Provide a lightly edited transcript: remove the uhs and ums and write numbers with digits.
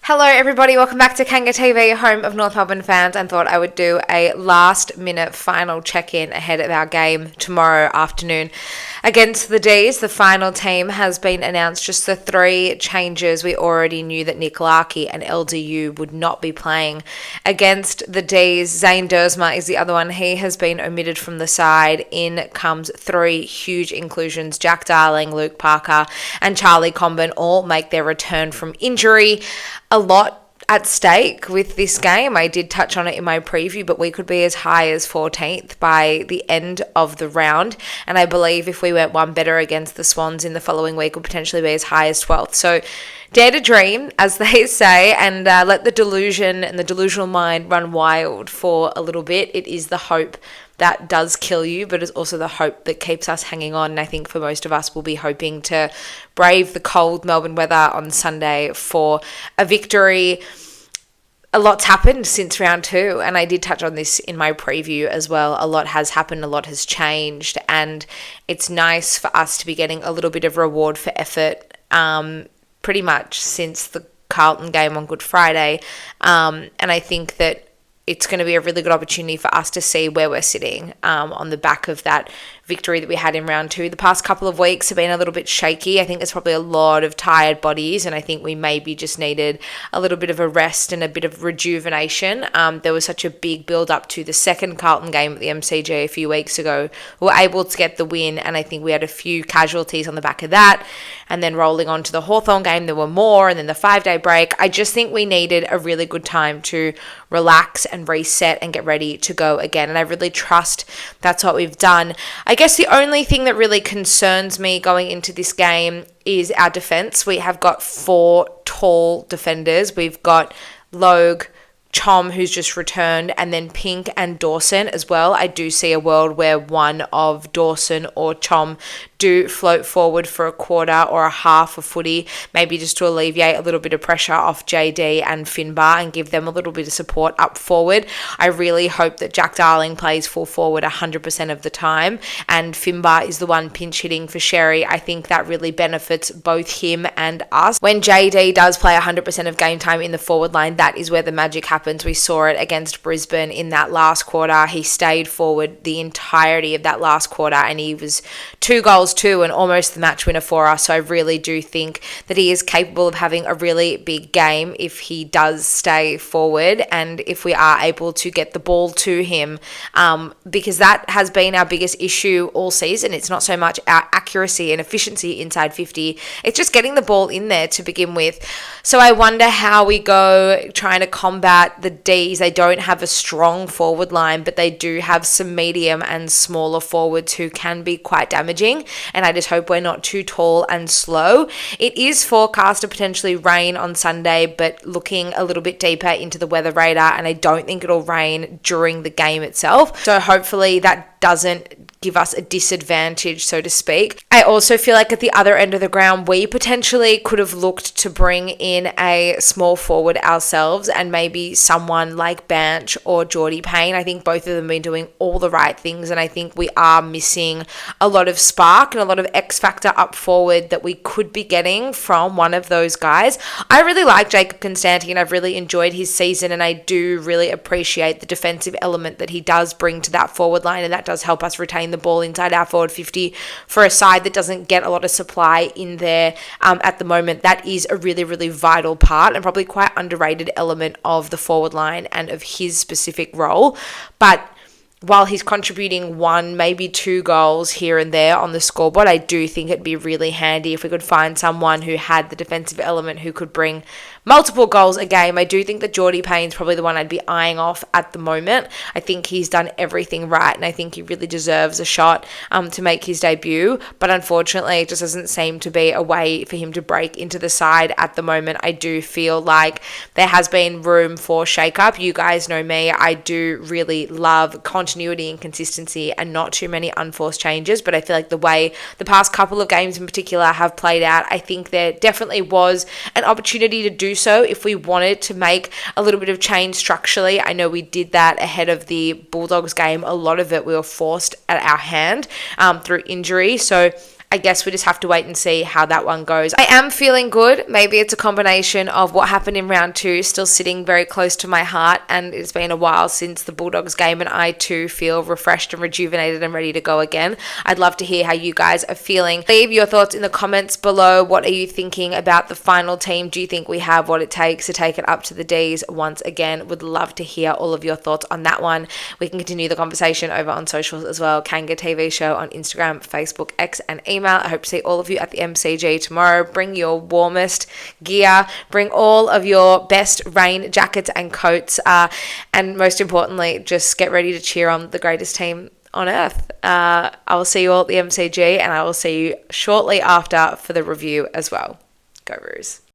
Hello everybody, welcome back to Kanga TV, home of North Melbourne fans, and thought I would do a last minute final check-in ahead of our game tomorrow afternoon against the Dees. The final team has been announced, just the three changes. We already knew that Nick Larkey and LDU would not be playing against the Dees. Zane Dersma is the other one. He has been omitted from the side. In comes three huge inclusions. Jack Darling, Luke Parker and Charlie Comben all make their return from injury. A lot at stake with this game. I did touch on it in my preview, but we could be as high as 14th by the end of the round. And I believe if we went one better against the Swans in the following week, we'll potentially be as high as 12th. So dare to dream, as they say, and let the delusion and the delusional mind run wild for a little bit. It is the hope that does kill you, but it's also the hope that keeps us hanging on. And I think for most of us, we'll be hoping to brave the cold Melbourne weather on Sunday for a victory. A lot's happened since round two, and I did touch on this in my preview as well. A lot has happened, a lot has changed, and it's nice for us to be getting a little bit of reward for effort pretty much since the Carlton game on Good Friday. And I think that it's going to be a really good opportunity for us to see where we're sitting on the back of that victory that we had in round two. The past couple of weeks have been a little bit shaky. I think there's probably a lot of tired bodies, and I think we maybe just needed a little bit of a rest and a bit of rejuvenation. There was such a big build up to the second Carlton game at the MCG a few weeks ago. We were able to get the win, and I think we had a few casualties on the back of that. And then rolling on to the Hawthorn game, there were more, and then the 5-day break. I just think we needed a really good time to relax and reset and get ready to go again. And I really trust that's what we've done. I guess the only thing that really concerns me going into this game is our defense. We have got 4 tall defenders. We've got Logue, Chom, who's just returned, and then Pink and Dawson as well. I do see a world where one of Dawson or Chom do float forward for a quarter or a half of footy, maybe just to alleviate a little bit of pressure off JD and Finbar and give them a little bit of support up forward. I really hope that Jack Darling plays full forward 100% of the time, and Finbar is the one pinch hitting for Sherry. I think that really benefits both him and us. When JD does play 100% of game time in the forward line, that is where the magic happens. We saw it against Brisbane in that last quarter. He stayed forward the entirety of that last quarter, and he was 2 goals too, and almost the match winner for us. So I really do think that he is capable of having a really big game if he does stay forward, and if we are able to get the ball to him, because that has been our biggest issue all season. It's not so much our accuracy and efficiency inside 50, it's just getting the ball in there to begin with. So I wonder how we go trying to combat the D's. They don't have a strong forward line, but they do have some medium and smaller forwards who can be quite damaging, and I just hope we're not too tall and slow. It is forecast to potentially rain on Sunday, but looking a little bit deeper into the weather radar, and I don't think it'll rain during the game itself. So hopefully that doesn't give us a disadvantage, so to speak. I also feel like at the other end of the ground, we potentially could have looked to bring in a small forward ourselves, and maybe someone like Banch or Geordie Payne. I think both of them have been doing all the right things, and I think we are missing a lot of spark and a lot of X factor up forward that we could be getting from one of those guys. I really like Jacob Constantine. I've really enjoyed his season, and I do really appreciate the defensive element that he does bring to that forward line, and that does help us retain the ball inside our forward 50 for a side that doesn't get a lot of supply in there at the moment. That is a really, really vital part and probably quite underrated element of the forward line and of his specific role. But while he's contributing 1, maybe 2 goals here and there on the scoreboard, I do think it'd be really handy if we could find someone who had the defensive element who could bring multiple goals a game. I do think that Geordie Payne's probably the one I'd be eyeing off at the moment. I think he's done everything right, and I think he really deserves a shot to make his debut, but unfortunately it just doesn't seem to be a way for him to break into the side at the moment. I do feel like there has been room for shake-up. You guys know me, I do really love continuity and consistency and not too many unforced changes, but I feel like the way the past couple of games in particular have played out, I think there definitely was an opportunity to do so if we wanted to make a little bit of change structurally. I know we did that ahead of the Bulldogs game. A lot of it we were forced at our hand through injury. So I guess we just have to wait and see how that one goes. I am feeling good. Maybe it's a combination of what happened in round 2 still sitting very close to my heart, and it's been a while since the Bulldogs game, and I too feel refreshed and rejuvenated and ready to go again. I'd love to hear how you guys are feeling. Leave your thoughts in the comments below. What are you thinking about the final team? Do you think we have what it takes to take it up to the Dees once again? Would love to hear all of your thoughts on that one. We can continue the conversation over on socials as well. Kanga TV show on Instagram, Facebook, X and email. I hope to see all of you at the MCG tomorrow. Bring your warmest gear. Bring all of your best rain jackets and coats. And most importantly, just get ready to cheer on the greatest team on earth. I will see you all at the MCG, and I will see you shortly after for the review as well. Go Roos.